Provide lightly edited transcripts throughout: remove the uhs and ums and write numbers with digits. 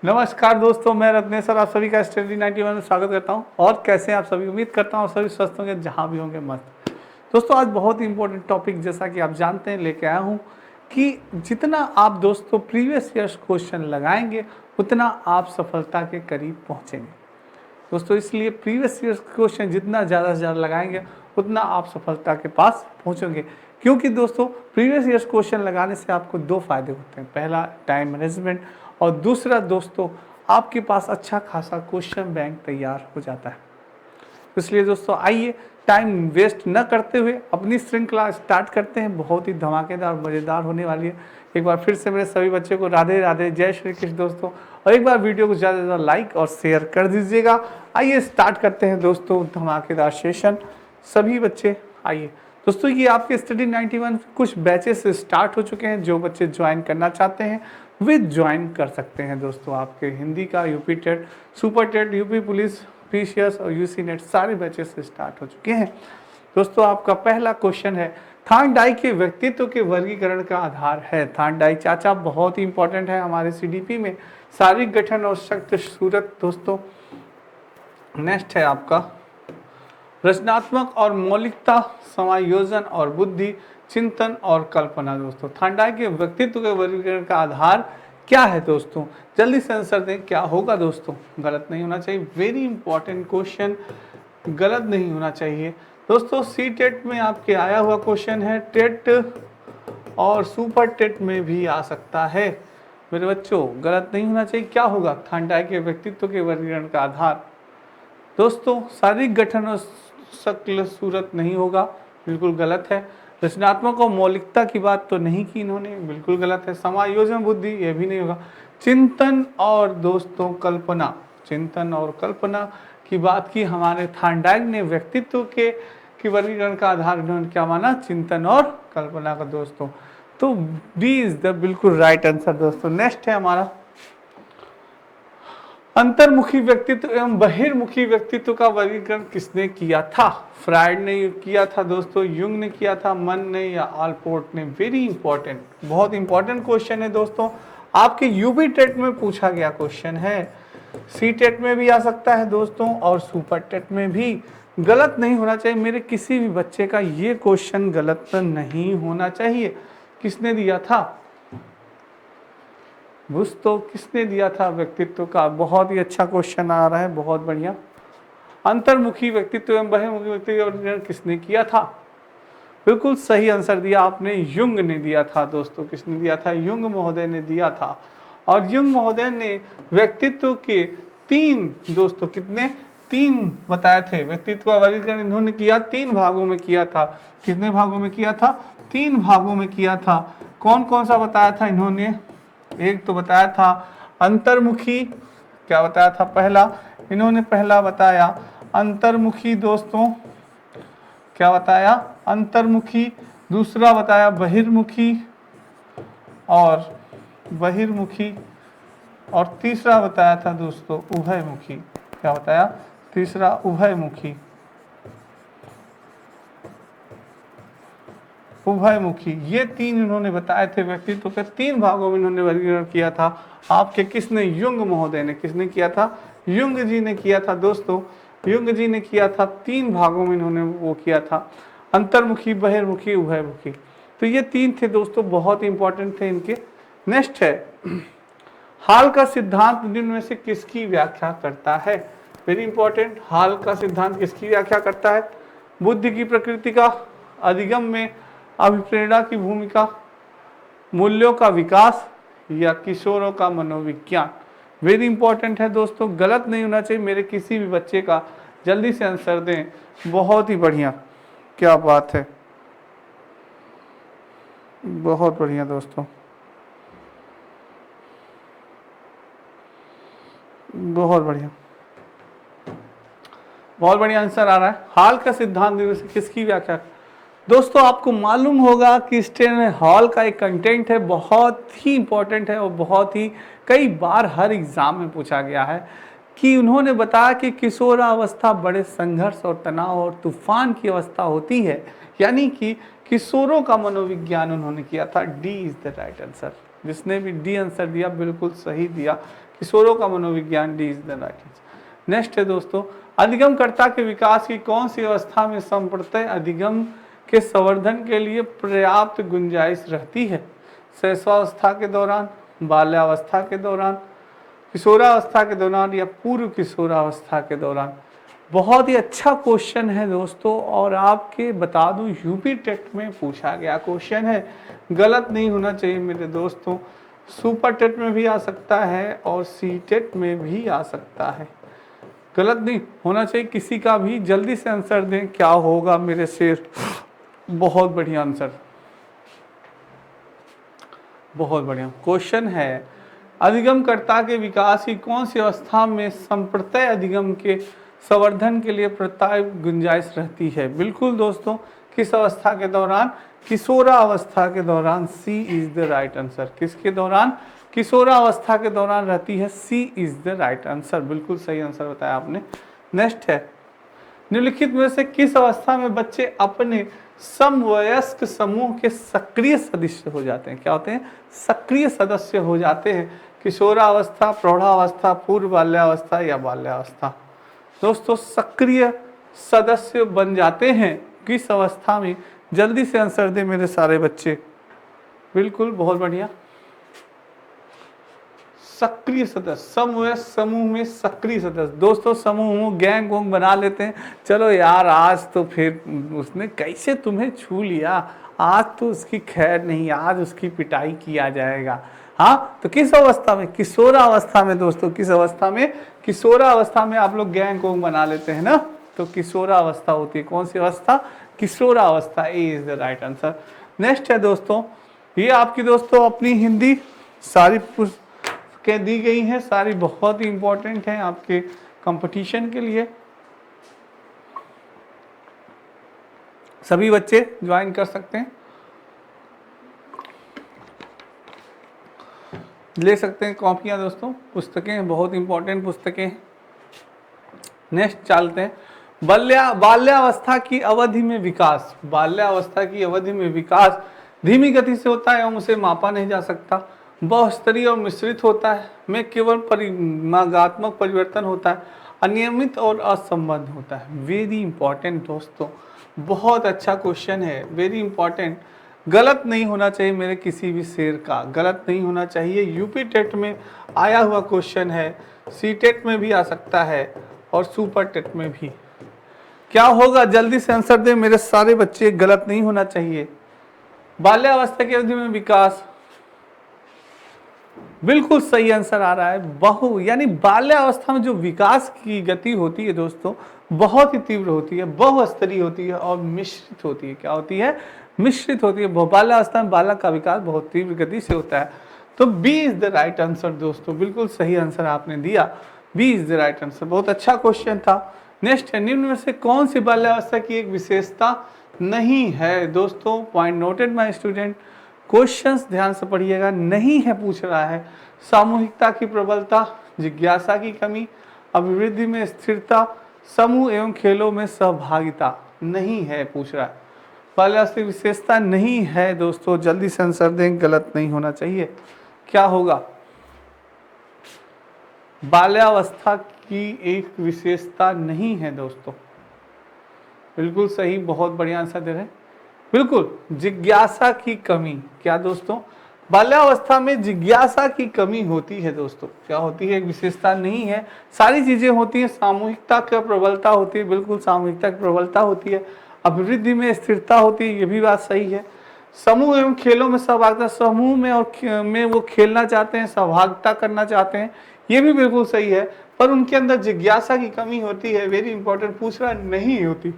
नमस्कार दोस्तों, मैं रत्नेश सर आप सभी का स्टडी 91 में स्वागत करता हूं। और कैसे हैं आप सभी? उम्मीद करता हूं सभी स्वस्थ होंगे, जहां भी होंगे मस्त। दोस्तों आज बहुत ही इंपॉर्टेंट टॉपिक, जैसा कि आप जानते हैं, लेके आया हूं कि जितना आप दोस्तों प्रीवियस ईयर्स क्वेश्चन लगाएंगे उतना आप सफलता के करीब पहुंचेंगे। दोस्तों इसलिए प्रीवियस ईयर्स क्वेश्चन जितना ज़्यादा से ज़्यादा लगाएंगे उतना आप सफलता के पास पहुंचोगे। क्योंकि दोस्तों प्रीवियस ईयर्स क्वेश्चन लगाने से आपको दो फायदे होते हैं। पहला, टाइम मैनेजमेंट, और दूसरा दोस्तों आपके पास अच्छा खासा क्वेश्चन बैंक तैयार हो जाता है। इसलिए दोस्तों आइए टाइम वेस्ट न करते हुए अपनी श्रृंखला स्टार्ट करते हैं। बहुत ही धमाकेदार मज़ेदार होने वाली है। एक बार फिर से मेरे सभी बच्चों को राधे राधे, जय श्री कृष्ण दोस्तों। और एक बार वीडियो को ज़्यादा से ज़्यादा लाइक और शेयर कर दीजिएगा। आइए स्टार्ट करते हैं दोस्तों धमाकेदार सेशन। सभी बच्चे आइए। दोस्तों ये आपके स्टडी 91 कुछ बैचेस स्टार्ट हो चुके हैं। जो बच्चे ज्वाइन करना चाहते हैं वे ज्वाइन कर सकते हैं। दोस्तों आपके हिंदी का UP TET, super TET, UP police, PCS और यूसी नेट सारे बैचेस स्टार्ट हो चुके हैं। दोस्तों आपका पहला क्वेश्चन है, थानडाई के व्यक्तित्व के वर्गीकरण का आधार है। थानडाई चाचा बहुत ही इंपॉर्टेंट है हमारे सीडीपी में। शारीरिक गठन और शक्त सूरत। दोस्तों नेक्स्ट है आपका रचनात्मक और मौलिकता, समायोजन और बुद्धि, चिंतन और कल्पना। दोस्तों थानडाई के व्यक्तित्व के वर्गीकरण का आधार क्या है? दोस्तों जल्दी से आंसर दें। क्या होगा दोस्तों? गलत नहीं होना चाहिए। वेरी इंपॉर्टेंट क्वेश्चन, गलत नहीं होना चाहिए। दोस्तों सी टेट में आपके आया हुआ क्वेश्चन है, टेट और सुपर टेट में भी आ सकता है। मेरे बच्चों गलत नहीं होना चाहिए। क्या होगा थानडाई के व्यक्तित्व के वर्गीकरण का आधार? दोस्तों शारीरिक गठन और शक्ल सूरत नहीं होगा, बिल्कुल गलत है। रचनात्मक और मौलिकता की बात तो नहीं की इन्होंने, बिल्कुल गलत है। समायोजन बुद्धि, यह भी नहीं होगा। चिंतन और दोस्तों कल्पना, चिंतन और कल्पना की बात की हमारे थानडाई ने। व्यक्तित्व के वर्गीकरण का आधार इन्होंने क्या माना? चिंतन और कल्पना का। दोस्तों तो बी इज द बिल्कुल राइट आंसर। दोस्तों नेक्स्ट है हमारा, अंतर्मुखी व्यक्तित्व एवं बहिर्मुखी व्यक्तित्व का वर्गीकरण किसने किया था? फ्रायड ने किया था दोस्तों, युंग ने किया था, मन ने, या आलपोर्ट ने? वेरी इंपॉर्टेंट, बहुत इंपॉर्टेंट क्वेश्चन है दोस्तों। आपके यूपी टेट में पूछा गया क्वेश्चन है, सी टेट में भी आ सकता है दोस्तों, और सुपर टेट में भी। गलत नहीं होना चाहिए। मेरे किसी भी बच्चे का ये क्वेश्चन गलत नहीं होना चाहिए। किसने दिया था? तो किसने दिया था व्यक्तित्व का? बहुत ही अच्छा क्वेश्चन आ रहा है, बहुत बढ़िया। अंतर्मुखी व्यक्तित्व एवं बहिर्मुखी व्यक्तित्व का किसने किया था? बिल्कुल सही आंसर दिया आपने, युंग ने दिया था। दोस्तों किसने दिया था? युंग महोदय ने दिया था। और युंग महोदय ने व्यक्तित्व के तीन, दोस्तों कितने? तीन बताए थे। व्यक्तित्व का वर्गीकरण इन्होंने किया, तीन भागों में किया था। कितने भागों में किया था? तीन भागों में किया था। कौन कौन सा बताया था इन्होंने? एक तो बताया था अंतर्मुखी, क्या बताया था? पहला इन्होंने पहला बताया अंतर्मुखी। दोस्तों क्या बताया? अंतर्मुखी। दूसरा बताया बहिर्मुखी, और और तीसरा बताया था दोस्तों उभयमुखी। क्या बताया? तीसरा उभयमुखी। उभयमुखी, ये तीन इन्होंने बताए थे। व्यक्तित्व के तीन भागों में इन्होंने वर्गीकरण किया था। आपके किसने? युंग महोदय ने। किसने किया था? युंग जी ने किया था दोस्तों। युंग जी ने किया था, तीन भागों में इन्होंने वो किया था, अंतर्मुखी, बहिर्मुखी, उभयमुखी। तो ये तीन थे दोस्तों, बहुत इंपॉर्टेंट थे इनके। नेक्स्ट है, हाल का सिद्धांत निम्न में से किसकी व्याख्या करता है? वेरी इंपॉर्टेंट, हाल का सिद्धांत किसकी व्याख्या करता है? बुद्धि की प्रकृति का, अधिगम में अभिप्रेरणा की भूमिका, मूल्यों का विकास, या किशोरों का मनोविज्ञान? वेरी इंपॉर्टेंट है दोस्तों, गलत नहीं होना चाहिए। मेरे किसी भी बच्चे का जल्दी से आंसर दें। बहुत ही बढ़िया, क्या बात है, बहुत बढ़िया दोस्तों, बहुत बढ़िया, बहुत बढ़िया आंसर आ रहा है। हाल का सिद्धांत किसकी व्याख्या? दोस्तों आपको मालूम होगा कि स्टेन में हॉल का एक कंटेंट है, बहुत ही इंपॉर्टेंट है और बहुत ही कई बार हर एग्जाम में पूछा गया है कि उन्होंने बताया कि किशोरावस्था बड़े संघर्ष और तनाव और तूफान की अवस्था होती है, यानी कि किशोरों का मनोविज्ञान उन्होंने किया था। D is the right answer. जिसने भी डी आंसर दिया बिल्कुल सही दिया, किशोरों का मनोविज्ञान, D is the right answer. Next है दोस्तों, अधिगमकर्ता के विकास की कौन सी अवस्था में संप्रत्यय अधिगम के संवर्धन के लिए पर्याप्त गुंजाइश रहती है? शैशवावस्था के दौरान, बाल्यावस्था के दौरान, किशोरावस्था के दौरान या पूर्व किशोरावस्था के दौरान? बहुत ही अच्छा क्वेश्चन है दोस्तों, और आपके बता दूं यूपी टेट में पूछा गया क्वेश्चन है, गलत नहीं होना चाहिए मेरे दोस्तों। सुपर टेट में भी आ सकता है और सी टेट में भी आ सकता है, गलत नहीं होना चाहिए किसी का भी। जल्दी से आंसर दें, क्या होगा मेरे शेर? बहुत बढ़िया आंसर, बहुत बढ़िया क्वेश्चन है। अधिगमकर्ता के विकास की कौन सी अवस्था में संप्रत्यय अधिगम के संवर्धन के लिए पर्याप्त गुंजाइश रहती है? बिल्कुल दोस्तों, किस अवस्था के दौरान? किशोरावस्था के दौरान। सी इज द राइट आंसर। किसके दौरान? किशोरावस्था के दौरान रहती है। सी इज द राइट आंसर, बिल्कुल सही आंसर बताया आपने। नेक्स्ट है, निम्नलिखित में से किस अवस्था में बच्चे अपने समवयस्क समूह के सक्रिय सदस्य हो जाते हैं? क्या होते हैं? सक्रिय सदस्य हो जाते हैं। किशोरावस्था, प्रौढ़ावस्था, पूर्व बाल्यावस्था या बाल्यावस्था? दोस्तों सक्रिय सदस्य बन जाते हैं किस अवस्था में? जल्दी से आंसर दें मेरे सारे बच्चे। बिल्कुल, बहुत बढ़िया। सक्रिय सदस्य, समवयस्क समूह में सक्रिय सदस्य। दोस्तों समूह गैंग वोंग बना लेते हैं, चलो यार आज तो फिर उसने कैसे तुम्हें छू लिया, आज तो उसकी खैर नहीं, आज उसकी पिटाई किया जाएगा। हाँ, तो किस अवस्था में? किशोरावस्था में दोस्तों। किस अवस्था में? किशोरावस्था में आप लोग गैंग वोंग बना लेते हैं ना, तो किशोरावस्था होती है। कौन सी अवस्था? किशोरावस्था। A is the right answer. Next है दोस्तों, ये आपकी दोस्तों अपनी हिंदी सारी के दी गई हैं, सारी बहुत ही इंपॉर्टेंट हैं आपके कंपटीशन के लिए। सभी बच्चे ज्वाइन कर सकते हैं, ले सकते हैं कॉपियां दोस्तों, पुस्तकें बहुत इंपॉर्टेंट पुस्तकें हैं। नेक्स्ट चलते हैं, बाल्यावस्था की अवधि में विकास। बाल्यावस्था की अवधि में विकास धीमी गति से होता है एवं उसे मापा नहीं जा सकता। बहुस्तरीय और मिश्रित होता है, में केवल परिमाणात्मक परिवर्तन होता है, अनियमित और असंबद्ध होता है। वेरी इंपॉर्टेंट दोस्तों, बहुत अच्छा क्वेश्चन है, वेरी इंपॉर्टेंट। गलत नहीं होना चाहिए मेरे किसी भी शेर का, गलत नहीं होना चाहिए। यूपी टेट में आया हुआ क्वेश्चन है, सी टेट में भी आ सकता है और सुपर टेट में भी। क्या होगा? जल्दी से आंसर दें मेरे सारे बच्चे, गलत नहीं होना चाहिए। बाल्यावस्था की अवधि में विकास, बिल्कुल सही आंसर आ रहा है। यानी बाल्यावस्था में जो विकास की गति होती है दोस्तों, बहुत ही तीव्र होती है, बहुस्तरीय होती है और मिश्रित होती है। क्या होती है? मिश्रित होती है। बाल्यावस्था में बालक का विकास बहुत तीव्र गति से होता है। तो B is the right answer दोस्तों, बिल्कुल सही आंसर आपने दिया, B is the right answer. बहुत अच्छा क्वेश्चन था। नेक्स्ट है, निम्न में से कौन सी बाल्यावस्था की एक विशेषता नहीं है? दोस्तों point noted my student, questions ध्यान से पढ़िएगा। नहीं है पूछ रहा है, सामूहिकता की प्रबलता, जिज्ञासा की कमी, अभिवृद्धि में स्थिरता, समूह एवं खेलों में सहभागिता। नहीं है पूछ रहा है, बाल्यावस्था विशेषता नहीं है दोस्तों। जल्दी से आंसर दें, गलत नहीं होना चाहिए। क्या होगा? बाल्यावस्था की एक विशेषता नहीं है दोस्तों, बिल्कुल सही, बहुत बढ़िया आंसर दे रहे हैं। बिल्कुल, जिज्ञासा की कमी। क्या दोस्तों? बाल्यावस्था में जिज्ञासा की कमी होती है दोस्तों। क्या होती है? एक विशेषता नहीं है, सारी चीजें होती हैं। सामूहिकता की प्रबलता होती है, बिल्कुल सामूहिकता की प्रबलता होती है। अभिवृद्धि में स्थिरता होती है, ये भी बात सही है। समूह एवं खेलों में सहभागिता, समूह में और में वो खेलना चाहते हैं, सहभागिता करना चाहते हैं, ये भी बिल्कुल सही है। पर उनके अंदर जिज्ञासा की कमी होती है, वेरी इंपॉर्टेंट, पूछ रहा नहीं होती,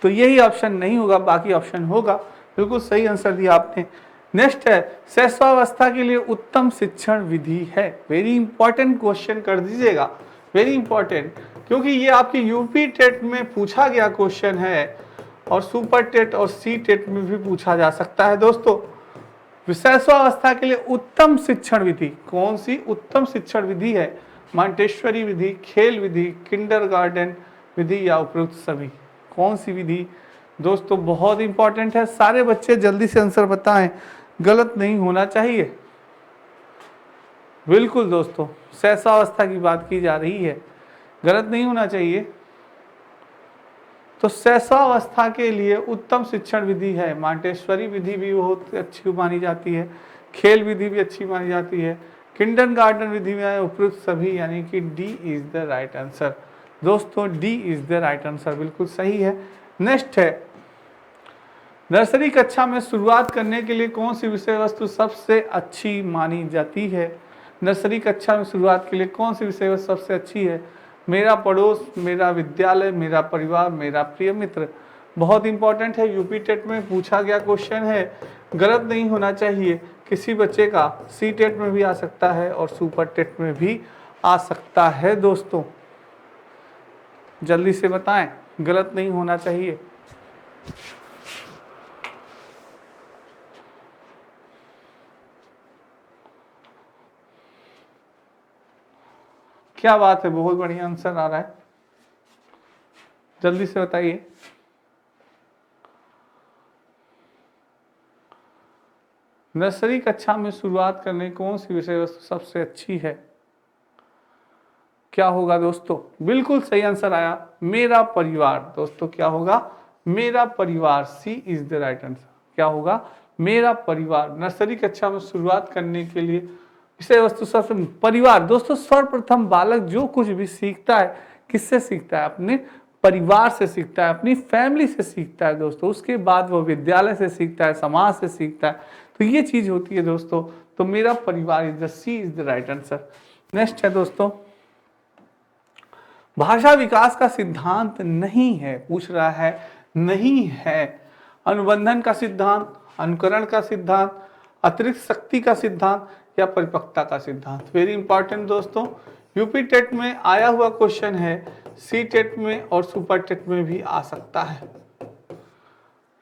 तो यही ऑप्शन नहीं होगा, बाकी ऑप्शन होगा। बिल्कुल सही आंसर दिया आपने। नेक्स्ट है, शैशवावस्था के लिए उत्तम शिक्षण विधि है। वेरी इंपॉर्टेंट क्वेश्चन कर दीजिएगा, वेरी इंपॉर्टेंट, क्योंकि ये आपके यूपी टेट में पूछा गया क्वेश्चन है और सुपर टेट और सी टेट में भी पूछा जा सकता है दोस्तों। शैशवावस्था के लिए उत्तम शिक्षण विधि, कौन सी उत्तम शिक्षण विधि है? मांटेश्वरी विधि, खेल विधि, किंडरगार्टन विधि या उपयुक्त सभी? कौन सी विधि? दोस्तों बहुत इंपॉर्टेंट है, सारे बच्चे जल्दी से आंसर बताएं, गलत नहीं होना चाहिए। बिल्कुल दोस्तों, शैशवावस्था की बात की जा रही है, गलत नहीं होना चाहिए। तो शैशवावस्था के लिए उत्तम शिक्षण विधि है मांटेश्वरी विधि, भी बहुत अच्छी मानी जाती है, खेल विधि भी अच्छी मानी जाती है, किंडरगार्टन विधि में उपयुक्त सभी, यानी कि D is the right answer. दोस्तों D is the right answer, बिल्कुल सही है। नेक्स्ट है, नर्सरी कक्षा में शुरुआत करने के लिए कौन सी विषय वस्तु सबसे अच्छी मानी जाती है? नर्सरी कक्षा में शुरुआत के लिए कौन सी विषय वस्तु सबसे अच्छी है? मेरा पड़ोस, मेरा विद्यालय, मेरा परिवार, मेरा प्रिय मित्र। बहुत इंपॉर्टेंट है, यूपी टेट में पूछा गया क्वेश्चन है, गलत नहीं होना चाहिए। किसी बच्चे का सी टेट में भी आ सकता है और सुपर टेट में भी आ सकता है। दोस्तों जल्दी से बताएं, गलत नहीं होना चाहिए। क्या बात है, बहुत बढ़िया आंसर आ रहा है, जल्दी से बताइए। नर्सरी कक्षा में शुरुआत करने कौन सी विषय वस्तु सबसे अच्छी है? क्या होगा दोस्तों? बिल्कुल सही आंसर आया, मेरा परिवार। दोस्तों क्या होगा? मेरा परिवार, सी इज द राइट आंसर। क्या होगा? मेरा परिवार। नर्सरी कक्षा में शुरुआत करने के लिए विषय वस्तु सबसे परिवार। दोस्तों सर्वप्रथम बालक जो कुछ भी सीखता है किससे सीखता है? अपने परिवार से सीखता है, अपनी फैमिली से सीखता है दोस्तों। उसके बाद वो विद्यालय से सीखता है, समाज से सीखता है। तो ये चीज होती है दोस्तों। तो मेरा परिवार is the C is the right answer. Next है दोस्तों, भाषा विकास का सिद्धांत नहीं है, पूछ रहा है नहीं है। अनुबंधन का सिद्धांत, अनुकरण का सिद्धांत, अतिरिक्त शक्ति का सिद्धांत या परिपक्वता का सिद्धांत? वेरी इंपॉर्टेंट दोस्तों, यूपी टेट में आया हुआ क्वेश्चन है, सी टेट में और सुपर टेट में भी आ सकता है।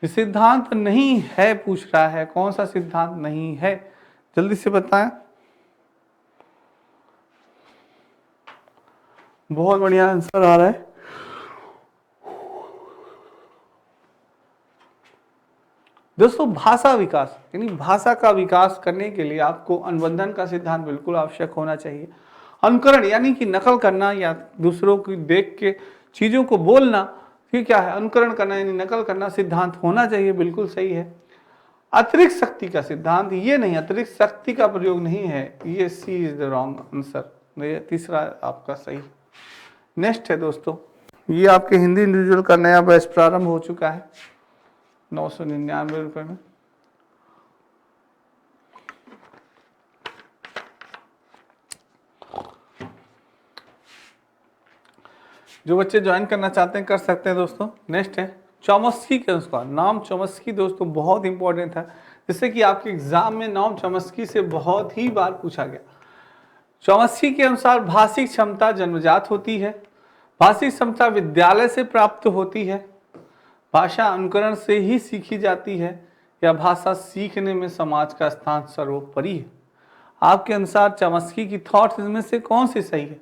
सिद्धांत नहीं है पूछ रहा है, कौन सा सिद्धांत नहीं है? जल्दी से बताएं। बहुत बढ़िया आंसर आ रहा है। दोस्तों भाषा विकास यानी भाषा का विकास करने के लिए आपको अनुबंधन का सिद्धांत बिल्कुल आवश्यक होना चाहिए। अनुकरण यानी कि नकल करना या दूसरों की देख के चीजों को बोलना, ये क्या है? अनुकरण करना यानी नकल करना, सिद्धांत होना चाहिए, बिल्कुल सही है। अतिरिक्त शक्ति का सिद्धांत, ये नहीं, अतिरिक्त शक्ति का प्रयोग नहीं है, ये सी इज द रॉन्ग आंसर। तीसरा आपका सही। नेक्स्ट है दोस्तों, ये आपके हिंदी इंडिविजुअल का नया बैच प्रारंभ हो चुका है 999 रुपए में। जो बच्चे ज्वाइन करना चाहते हैं कर सकते हैं दोस्तों। नेक्स्ट है चौमस्की के अनुसार, नाम चौमस्की दोस्तों बहुत इंपॉर्टेंट है, जिससे कि आपके एग्जाम में नाम चौमस्की से बहुत ही बार पूछा गया। चौमस्की के अनुसार भाषिक क्षमता जन्मजात होती है, भाषिक क्षमता विद्यालय से प्राप्त होती है, भाषा अनुकरण से ही सीखी जाती है, या भाषा सीखने में समाज का स्थान सर्वोपरि है। आपके अनुसार चौमस्की की थॉट्स इनमें से कौन सी सही है?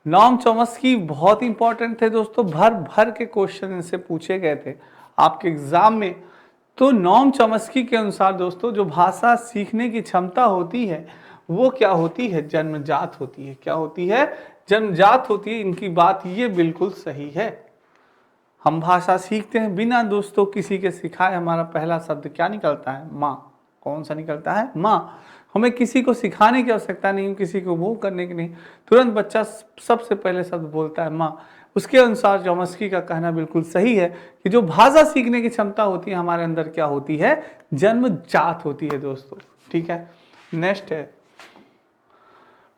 नॉम चॉम्स्की बहुत इंपॉर्टेंट थे दोस्तों, भर भर के क्वेश्चन इनसे पूछे गए थे आपके एग्जाम में। तो नॉम चॉम्स्की के अनुसार दोस्तों जो भाषा सीखने की क्षमता होती है वो क्या होती है? जन्मजात होती है। क्या होती है? जन्मजात होती है। इनकी बात ये बिल्कुल सही है। हम भाषा सीखते हैं बिना दोस्तों किसी के सिखाए। हमारा पहला शब्द क्या निकलता है? माँ। कौन सा निकलता है? माँ। हमें किसी को सिखाने की आवश्यकता नहीं, किसी को वो करने की नहीं, तुरंत बच्चा सबसे पहले शब्द बोलता है माँ। उसके अनुसार चॉम्स्की का कहना बिल्कुल सही है कि जो भाषा सीखने की क्षमता होती है हमारे अंदर क्या होती है? जन्मजात होती है दोस्तों। ठीक है। नेक्स्ट है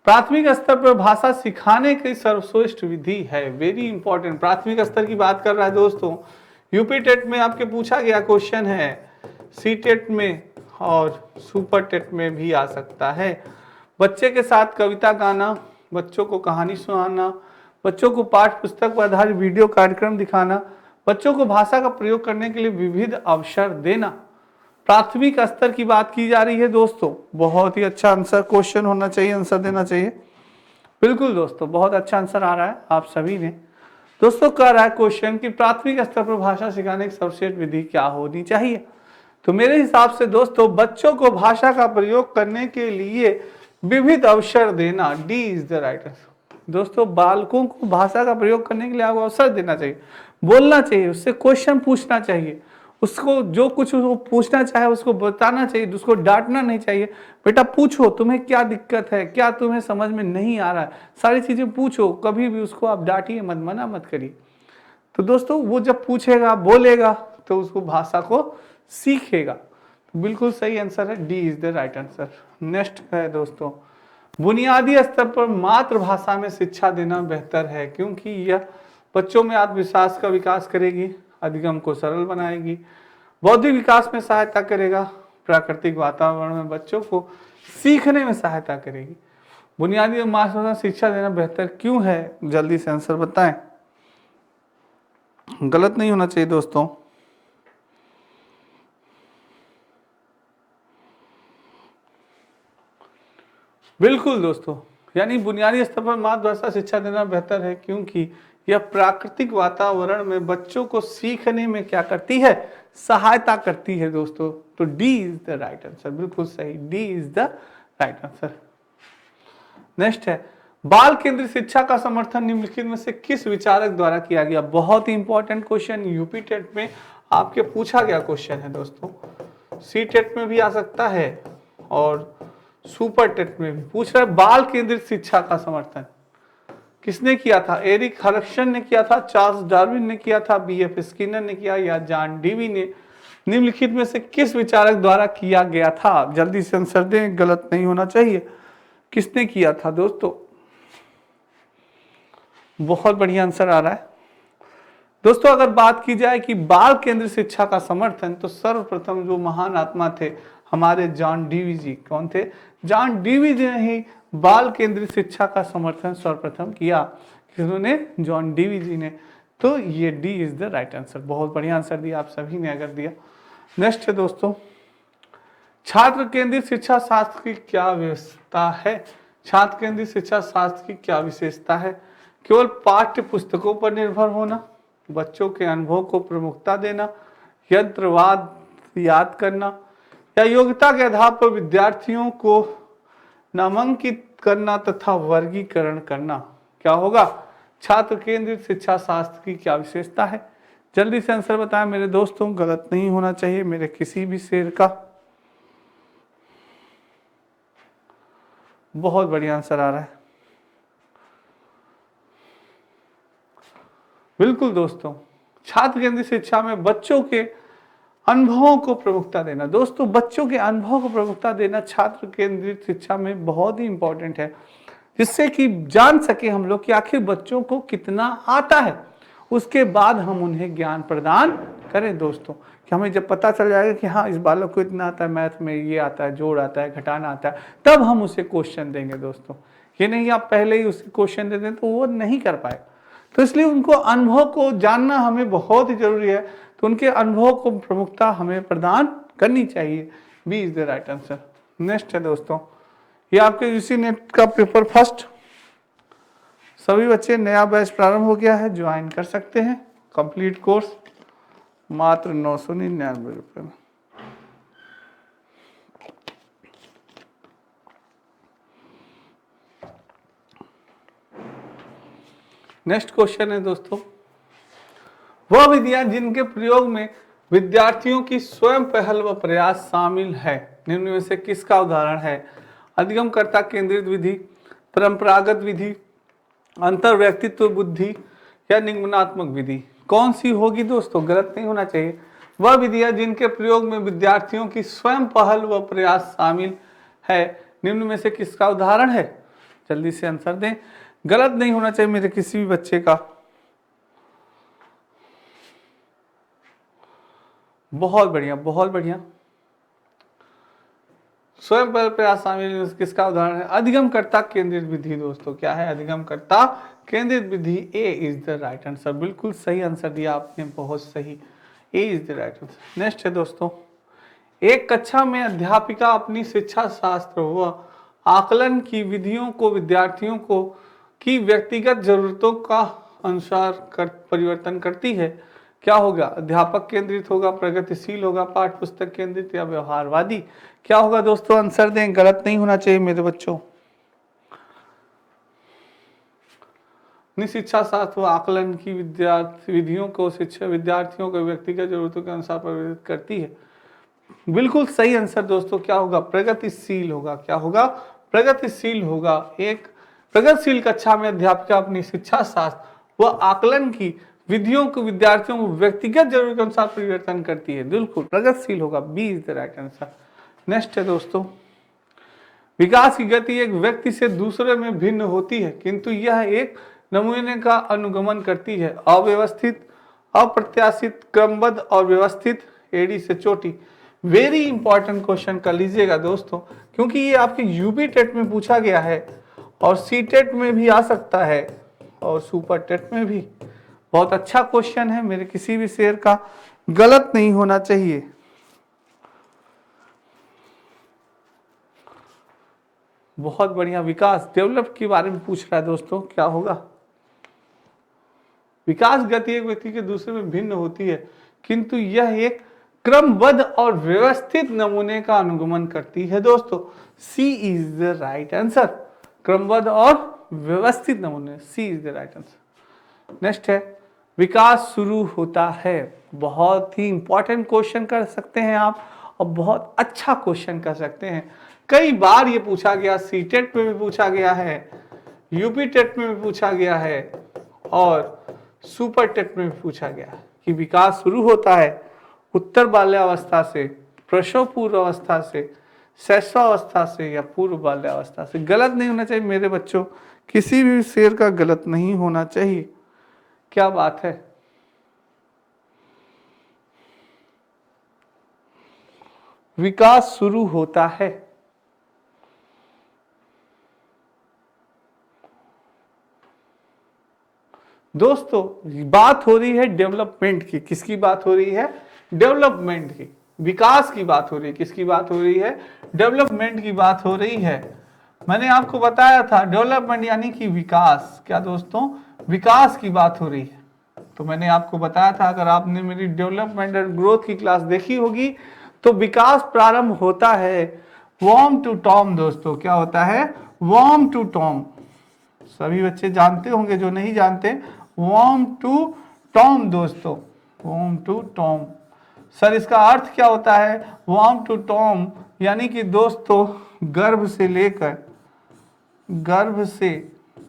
प्राथमिक स्तर पर भाषा सिखाने की सर्वश्रेष्ठ विधि है। वेरी इंपॉर्टेंट, प्राथमिक स्तर की बात कर रहा है दोस्तों। यूपी टेट में आपके पूछा गया क्वेश्चन है, सी टेट में और सुपर टेट में भी आ सकता है। बच्चे के साथ कविता गाना, बच्चों को कहानी सुनाना, बच्चों को पाठ्य पुस्तक पर आधारित वीडियो कार्यक्रम दिखाना, बच्चों को भाषा का प्रयोग करने के लिए विविध अवसर देना। प्राथमिक स्तर की बात की जा रही है दोस्तों। बहुत ही अच्छा आंसर क्वेश्चन होना चाहिए, आंसर देना चाहिए। बिल्कुल दोस्तों, बहुत अच्छा आंसर आ रहा है आप सभी ने। दोस्तों कह रहा है क्वेश्चन कि प्राथमिक स्तर पर भाषा सिखाने की सर्वश्रेष्ठ विधि क्या होनी चाहिए। तो मेरे हिसाब से दोस्तों बच्चों को भाषा का प्रयोग करने के लिए विविध अवसर देना, D is the right answer. दोस्तों बालकों को भाषा का प्रयोग करने के लिए आपको अवसर देना चाहिए, बोलना चाहिए, उससे क्वेश्चन पूछना चाहिए, उसको जो कुछ वो पूछना चाहे उसको बताना चाहिए, उसको डांटना नहीं चाहिए। बेटा पूछो तुम्हें क्या दिक्कत है, क्या तुम्हें समझ में नहीं आ रहा है, सारी चीजें पूछो, कभी भी उसको आप डांटिए मत, मना मत करिए। तो दोस्तों वो जब पूछेगा बोलेगा तो उसको भाषा को सीखेगा। तो बिल्कुल सही आंसर है, D is the right answer. Next है दोस्तों, बुनियादी स्तर पर मातृभाषा में शिक्षा देना बेहतर है क्योंकि यह बच्चों में आत्मविश्वास का विकास करेगी, अधिगम को सरल बनाएगी, बौद्धिक विकास में सहायता करेगा, प्राकृतिक वातावरण में बच्चों को सीखने में सहायता करेगी। बुनियादी मातृभाषा शिक्षा देना बेहतर क्यों है, जल्दी से आंसर बताएं। गलत नहीं होना चाहिए दोस्तों। बिल्कुल दोस्तों, यानी बुनियादी स्तर पर मातृभाषा शिक्षा देना बेहतर है क्योंकि यह प्राकृतिक वातावरण में बच्चों को सीखने में क्या करती है, सहायता करती है दोस्तों। तो D is the right answer, बिल्कुल सही, D is the right answer. Next है, बाल केंद्रित शिक्षा का समर्थन निम्नलिखित में से किस विचारक द्वारा किया गया। बहुत ही इंपॉर्टेंट क्वेश्चन, यूपी टेट में आपके पूछा गया क्वेश्चन है दोस्तों, सी टेट में भी आ सकता है और सुपर टेट में भी पूछ रहा है। बाल केंद्रित शिक्षा का समर्थन किसने किया था, एरिक हरक्सन ने किया था, चार्ल्स डार्विन ने किया था, बीएफ स्किनर ने किया या जॉन डीवी ने। निम्नलिखित में से किस विचारक द्वारा किया गया था, जल्दी से आंसर दें, गलत नहीं होना चाहिए। किसने किया था दोस्तों, बहुत बढ़िया आंसर आ रहा है दोस्तों। अगर बात की जाए कि बाल केंद्रित शिक्षा का समर्थन, तो सर्वप्रथम जो महान आत्मा थे हमारे जॉन डीवी जी, कौन थे, जॉन डीवी जी ने ही बाल केंद्रित शिक्षा का समर्थन सर्वप्रथम किया। किन्होंने, जॉन डीवी जी ने। तो ये D is the right answer. बहुत बढ़िया आंसर दिया आप सभी ने अगर दिया। नेक्स्ट है दोस्तों, छात्र केंद्रित शिक्षा शास्त्र की क्या विशेषता है। छात्र केंद्रित शिक्षा शास्त्र की क्या विशेषता है, केवल पाठ्य पुस्तकों पर निर्भर होना, बच्चों के अनुभव को प्रमुखता देना, यंत्रवाद याद करना, या योग्यता के आधार पर विद्यार्थियों को नामांकित करना तथा वर्गीकरण करना। क्या होगा, छात्र केंद्रित शिक्षा शास्त्र की क्या विशेषता है, जल्दी से आंसर बताएं मेरे दोस्तों, गलत नहीं होना चाहिए मेरे किसी भी शेर का। बहुत बढ़िया आंसर आ रहा है, बिल्कुल दोस्तों, छात्र केंद्रित शिक्षा में बच्चों के अनुभवों को प्रमुखता देना। दोस्तों बच्चों के अनुभव को प्रमुखता देना छात्र केंद्रित शिक्षा में बहुत ही इंपॉर्टेंट है, जिससे कि जान सके हम लोग कि आखिर बच्चों को कितना आता है, उसके बाद हम उन्हें ज्ञान प्रदान करें दोस्तों। कि हमें जब पता चल जाएगा कि हाँ इस बालक को इतना आता है, मैथ में ये आता है, जोड़ आता है, घटाना आता है, तब हम उसे क्वेश्चन देंगे दोस्तों। ये नहीं आप पहले ही उसे क्वेश्चन दे दें तो वो नहीं कर पाएगा। तो इसलिए उनको अनुभव को जानना हमें बहुत ही जरूरी है, तो उनके अनुभव को प्रमुखता हमें प्रदान करनी चाहिए। B is the right answer. Next है दोस्तों, ये आपके यूसी नेट का पेपर फर्स्ट, सभी बच्चे नया बैच प्रारंभ हो गया है, ज्वाइन कर सकते हैं। कंप्लीट कोर्स मात्र 999 रुपये में। नेक्स्ट क्वेश्चन है दोस्तों, वह विधियां जिनके प्रयोग में विद्यार्थियों की स्वयं पहल व प्रयास शामिल है, निम्न में से किसका उदाहरण है। अधिगमकर्ता केंद्रित विधि, परंपरागत विधि, अंतर व्यक्तित्व बुद्धि या निगमनात्मक विधि। कौन सी होगी दोस्तों, गलत नहीं होना चाहिए। वह विधियां जिनके प्रयोग में विद्यार्थियों की स्वयं पहल व प्रयास शामिल है, निम्न में से किसका उदाहरण है, जल्दी से आंसर दें, गलत नहीं होना चाहिए मेरे किसी भी बच्चे का। बहुत बढ़िया, बहुत बढ़िया। स्वयं पहल प्रयास शामिल किसका उदाहरण है, अधिगमकर्ता केंद्रित विधि दोस्तों। क्या है, अधिगमकर्ता केंद्रित विधि। A is the right answer, बिल्कुल सही आंसर दिया आपने, बहुत सही, A is the right answer. Next है दोस्तों, एक कक्षा में अध्यापिका अपनी शिक्षा शास्त्र व आकलन की विधियों को विद्यार्थियों को की व्यक्तिगत जरूरतों का अनुसार परिवर्तन करती है। क्या होगा? अध्यापक केंद्रित होगा, प्रगतिशील होगा, पाठ्य पुस्तक केंद्रित या व्यवहारवादी? क्या होगा दोस्तों? आंसर दें, गलत नहीं होना चाहिए मेरे बच्चों। शिक्षा शास्त्र व आकलन की विधियों को शिक्षा विद्यार्थियों को व्यक्तिगत जरूरतों के अनुसार परिवर्तित करती है। बिल्कुल सही आंसर दोस्तों क्या होगा? प्रगतिशील होगा। क्या होगा? प्रगतिशील होगा। एक प्रगतिशील कक्षा में अध्यापिका अपनी शिक्षा शास्त्र व आकलन की विधियों को विद्यार्थियों को व्यक्तिगत जरूरत के अनुसार परिवर्तन करती है। बिल्कुल प्रगतिशील होगा, B is the right answer. Next है दोस्तों, विकास की गति एक व्यक्ति से दूसरे में भिन्न होती है, किंतु यह एक नमूने का अनुगमन करती है। अव्यवस्थित, अप्रत्याशित, क्रमबद्ध और व्यवस्थित, एड़ी से चोटी। वेरी इंपॉर्टेंट क्वेश्चन कर लीजिएगा दोस्तों, क्योंकि ये आपके यूपी टेट में पूछा गया है और सी टेट में भी आ सकता है और सुपर टेट में भी। बहुत अच्छा क्वेश्चन है, मेरे किसी भी शेर का गलत नहीं होना चाहिए। बहुत बढ़िया। विकास डेवलप के बारे में पूछ रहा है दोस्तों, क्या होगा? विकास गति एक व्यक्ति के दूसरे में भिन्न होती है, किंतु यह एक क्रमबद्ध और व्यवस्थित नमूने का अनुगमन करती है दोस्तों। C is the right answer. क्रमबद्ध और व्यवस्थित नमूने, C is the right answer. Next है, विकास शुरू होता है। बहुत ही इंपॉर्टेंट क्वेश्चन कर सकते हैं आप और बहुत अच्छा क्वेश्चन कर सकते हैं। कई बार ये पूछा गया, सी टेट में भी पूछा गया है, यूपी टेट में भी पूछा गया है और सुपर टेट में भी पूछा गया है कि विकास शुरू होता है उत्तर बाल्यावस्था से, प्रसव पूर्व अवस्था से, शैशवावस्था से या पूर्व बाल्यावस्था से। गलत नहीं होना चाहिए मेरे बच्चों, किसी भी शेर का गलत नहीं होना चाहिए। क्या बात है? विकास शुरू होता है। दोस्तों बात हो रही है डेवलपमेंट की। किसकी बात हो रही है? डेवलपमेंट की। विकास की बात हो रही है। किसकी बात हो रही है? डेवलपमेंट की बात हो रही है। मैंने आपको बताया था डेवलपमेंट यानी कि विकास। क्या दोस्तों? विकास की बात हो रही है। तो मैंने आपको बताया था, अगर आपने मेरी डेवलपमेंट एंड ग्रोथ की क्लास देखी होगी तो विकास प्रारंभ होता है वॉर्म टू टॉम। दोस्तों क्या होता है? वॉर्म टू टॉम। सभी बच्चे जानते होंगे, जो नहीं जानते, वॉर्म टू टॉम दोस्तों, वॉर्म टू टॉम। सर इसका अर्थ क्या होता है? वॉर्म टू टॉम यानी कि दोस्तों गर्भ से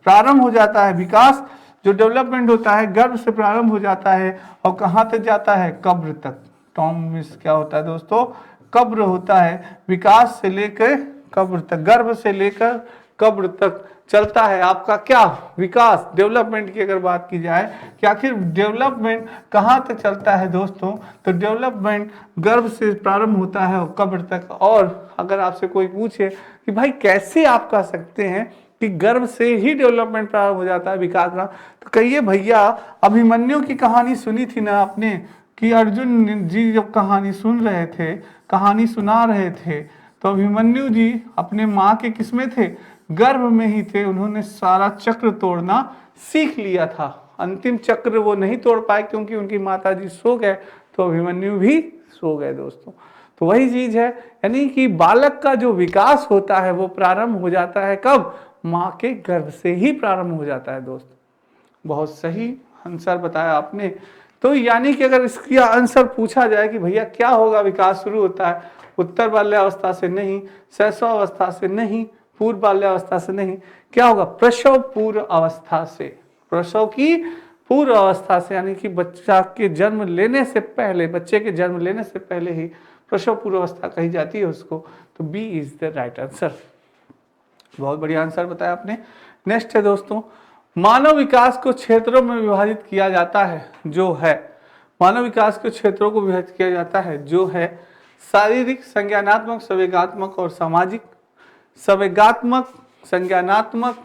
प्रारंभ हो जाता है विकास। जो डेवलपमेंट होता है गर्भ से प्रारंभ हो जाता है और कहाँ तक जाता है? कब्र तक। टॉम मीन्स क्या होता है दोस्तों? कब्र होता है। विकास से लेकर कब्र तक, गर्भ से लेकर कब्र तक चलता है आपका क्या? विकास। डेवलपमेंट की अगर बात की जाए कि आखिर डेवलपमेंट कहाँ तक चलता है दोस्तों, तो डेवलपमेंट गर्भ से प्रारंभ होता है और कब्र तक। और अगर आपसे कोई पूछे कि भाई कैसे आप कह सकते हैं कि गर्भ से ही डेवलपमेंट प्रारंभ हो जाता है, विकास का, तो कहिए भैया अभिमन्यु की कहानी सुनी थी ना आपने, कि अर्जुन जी जब कहानी सुन रहे थे, कहानी सुना रहे थे, तो अभिमन्यु जी अपने माँ के किसमें थे? गर्भ में ही थे। उन्होंने सारा चक्र तोड़ना सीख लिया था। अंतिम चक्र वो नहीं तोड़ पाए क्योंकि उनकी माता जी सो गए, तो अभिमन्यु भी सो गए दोस्तों। तो वही चीज है, यानी कि बालक का जो विकास होता है वो प्रारंभ हो जाता है कब? माँ के गर्भ से ही प्रारंभ हो जाता है दोस्त। बहुत सही आंसर बताया आपने। तो यानी कि अगर इसका आंसर पूछा जाए कि भैया क्या होगा विकास शुरू होता है? उत्तर बाल्यावस्था से नहीं, शैशवावस्था से नहीं, पूर्व बाल्यावस्था से नहीं, क्या होगा? प्रसव पूर्व अवस्था से। प्रसव की पूर्व अवस्था से, यानी कि बच्चा के जन्म लेने से पहले, बच्चे के जन्म लेने से पहले ही प्रसव पूर्व अवस्था कही जाती है उसको। तो B is the right answer. बहुत बढ़िया आंसर बताया आपने। नेक्स्ट है दोस्तों, मानव विकास को क्षेत्रों में विभाजित किया जाता है, जो है मानव विकास को क्षेत्रों को विभाजित किया जाता है, जो है शारीरिक, संज्ञानात्मक, संवेगात्मक और सामाजिक। संवेगात्मक, संज्ञानात्मक,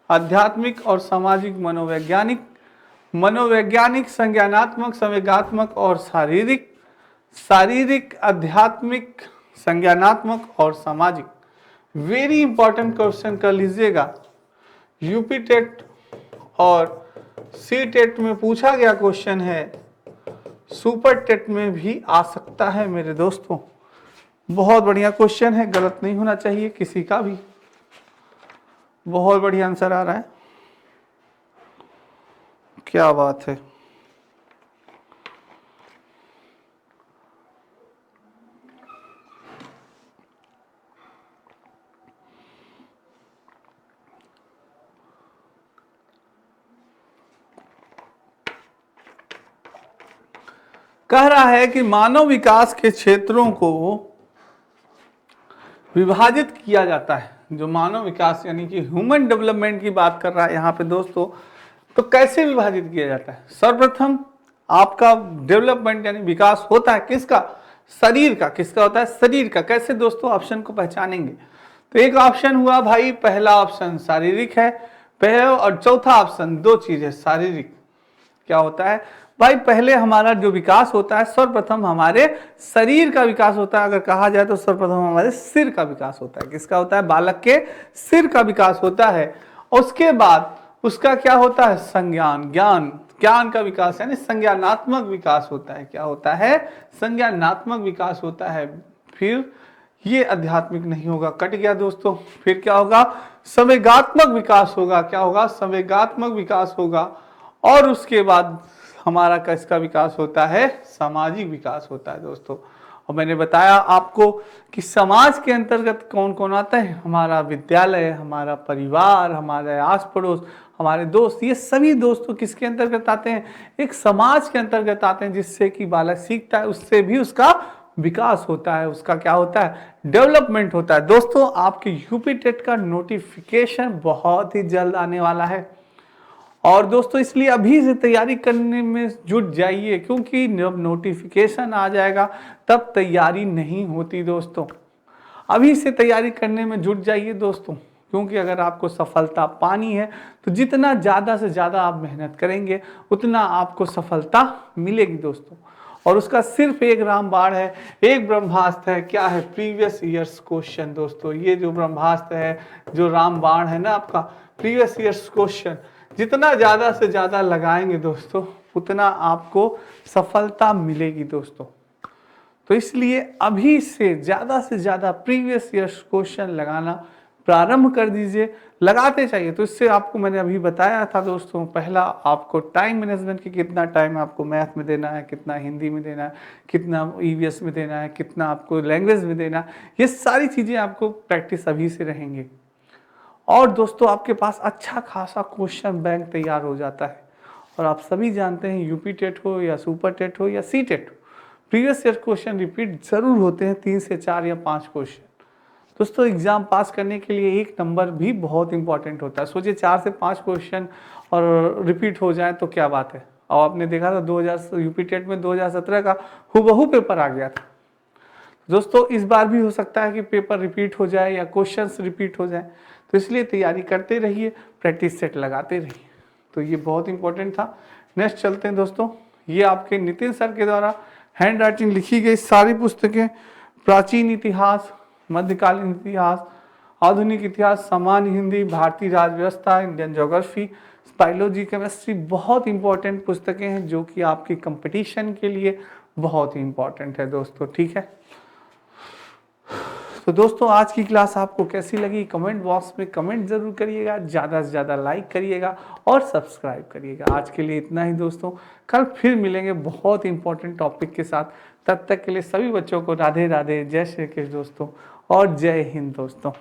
आध्यात्मिक और सामाजिक। मनोवैज्ञानिक, मनोवैज्ञानिक, संज्ञानात्मक, संवेगात्मक और शारीरिक। शारीरिक, आध्यात्मिक, संज्ञानात्मक और सामाजिक। वेरी इंपॉर्टेंट क्वेश्चन कर लीजिएगा। यूपी टेट और सी टेट में पूछा गया क्वेश्चन है, सुपर टेट में भी आ सकता है मेरे दोस्तों। बहुत बढ़िया क्वेश्चन है, गलत नहीं होना चाहिए किसी का भी। बहुत बढ़िया आंसर आ रहा है, क्या बात है। कह रहा है कि मानव विकास के क्षेत्रों को विभाजित किया जाता है। जो मानव विकास यानी कि ह्यूमन डेवलपमेंट की बात कर रहा है यहाँ पे दोस्तों, तो कैसे विभाजित किया जाता है? सर्वप्रथम आपका डेवलपमेंट यानी विकास होता है किसका? शरीर का। किसका होता है? शरीर का। कैसे दोस्तों? ऑप्शन को पहचानेंगे तो एक ऑप्शन हुआ भाई, पहला ऑप्शन शारीरिक है, पहला, और चौथा ऑप्शन दो चीज है शारीरिक। क्या होता है भाई? पहले हमारा जो विकास होता है सर्वप्रथम हमारे शरीर का विकास होता है। अगर कहा जाए तो सर्वप्रथम हमारे सिर का विकास होता है। किसका होता है? बालक के सिर का विकास होता है। उसके बाद उसका क्या होता है? संज्ञान, ज्ञान, ज्ञान का विकास यानी संज्ञानात्मक विकास होता है। क्या होता है? संज्ञानात्मक विकास होता है। फिर ये आध्यात्मिक नहीं होगा, कट गया दोस्तों। फिर क्या होगा? संवेगात्मक विकास होगा। क्या होगा? संवेगात्मक विकास होगा। और उसके बाद हमारा किसका विकास होता है? सामाजिक विकास होता है दोस्तों। और मैंने बताया आपको कि समाज के अंतर्गत कौन कौन आता है? हमारा विद्यालय, हमारा परिवार, हमारे आस पड़ोस, हमारे दोस्त, ये सभी दोस्तों किसके अंतर्गत आते हैं? एक समाज के अंतर्गत आते हैं, जिससे कि बालक सीखता है, उससे भी उसका विकास होता है, उसका क्या होता है? डेवलपमेंट होता है। दोस्तों आपके यूपी टेट का नोटिफिकेशन बहुत ही जल्द आने वाला है, और दोस्तों इसलिए अभी से तैयारी करने में जुट जाइए, क्योंकि जब नोटिफिकेशन आ जाएगा तब तैयारी नहीं होती दोस्तों। अभी से तैयारी करने में जुट जाइए दोस्तों, क्योंकि अगर आपको सफलता पानी है तो जितना ज़्यादा से ज़्यादा आप मेहनत करेंगे उतना आपको सफलता मिलेगी दोस्तों। और उसका सिर्फ एक रामबाण है, एक ब्रह्मास्त्र है। क्या है? प्रीवियस ईयर्स क्वेश्चन दोस्तों। ये जो ब्रह्मास्त्र है, जो रामबाण है ना आपका, प्रीवियस ईयर्स क्वेश्चन जितना ज़्यादा से ज़्यादा लगाएंगे दोस्तों उतना आपको सफलता मिलेगी दोस्तों। तो इसलिए अभी से ज़्यादा प्रीवियस ईयर्स क्वेश्चन लगाना प्रारंभ कर दीजिए, लगाते चाहिए। तो इससे आपको मैंने अभी बताया था दोस्तों, पहला आपको टाइम मैनेजमेंट की, कितना टाइम आपको मैथ में देना है, कितना हिंदी में देना है, कितना ईवीएस में देना है, कितना आपको लैंग्वेज में देना है, ये सारी चीज़ें आपको प्रैक्टिस अभी से रहेंगे। और दोस्तों आपके पास अच्छा खासा क्वेश्चन बैंक तैयार हो जाता है। और आप सभी जानते हैं यूपी टेट हो या सुपर टेट हो या सी टेट हो, प्रीवियस ईयर क्वेश्चन रिपीट जरूर होते हैं, 3 से 4 या 5 क्वेश्चन। दोस्तों एग्जाम पास करने के लिए एक नंबर भी बहुत इंपॉर्टेंट होता है। सोचिए 4 से 5 क्वेश्चन और रिपीट हो जाए तो क्या बात है। और आपने देखा था 2000 यूपी टेट में 2017 का हुबहू पेपर आ गया था दोस्तों। इस बार भी हो सकता है कि पेपर रिपीट हो जाए या क्वेश्चंस रिपीट हो जाए, तो इसलिए तैयारी करते रहिए, प्रैक्टिस सेट लगाते रहिए। तो ये बहुत इंपॉर्टेंट था। नेक्स्ट चलते हैं दोस्तों। ये आपके नितिन सर के द्वारा हैंड राइटिंग लिखी गई सारी पुस्तकें, प्राचीन इतिहास, मध्यकालीन इतिहास, आधुनिक इतिहास, सामान्य हिंदी, भारतीय राज्य व्यवस्था, इंडियन ज्योग्राफी, बायोलॉजी, केमिस्ट्री, बहुत इंपॉर्टेंट पुस्तकें हैं जो कि आपकी कंपटीशन के लिए बहुत ही इंपॉर्टेंट है दोस्तों। ठीक है, तो दोस्तों आज की क्लास आपको कैसी लगी कमेंट बॉक्स में कमेंट जरूर करिएगा, ज़्यादा से ज़्यादा लाइक करिएगा और सब्सक्राइब करिएगा। आज के लिए इतना ही दोस्तों, कल फिर मिलेंगे बहुत इंपॉर्टेंट टॉपिक के साथ। तब तक के लिए सभी बच्चों को राधे राधे, जय श्री कृष्ण दोस्तों और जय हिंद दोस्तों।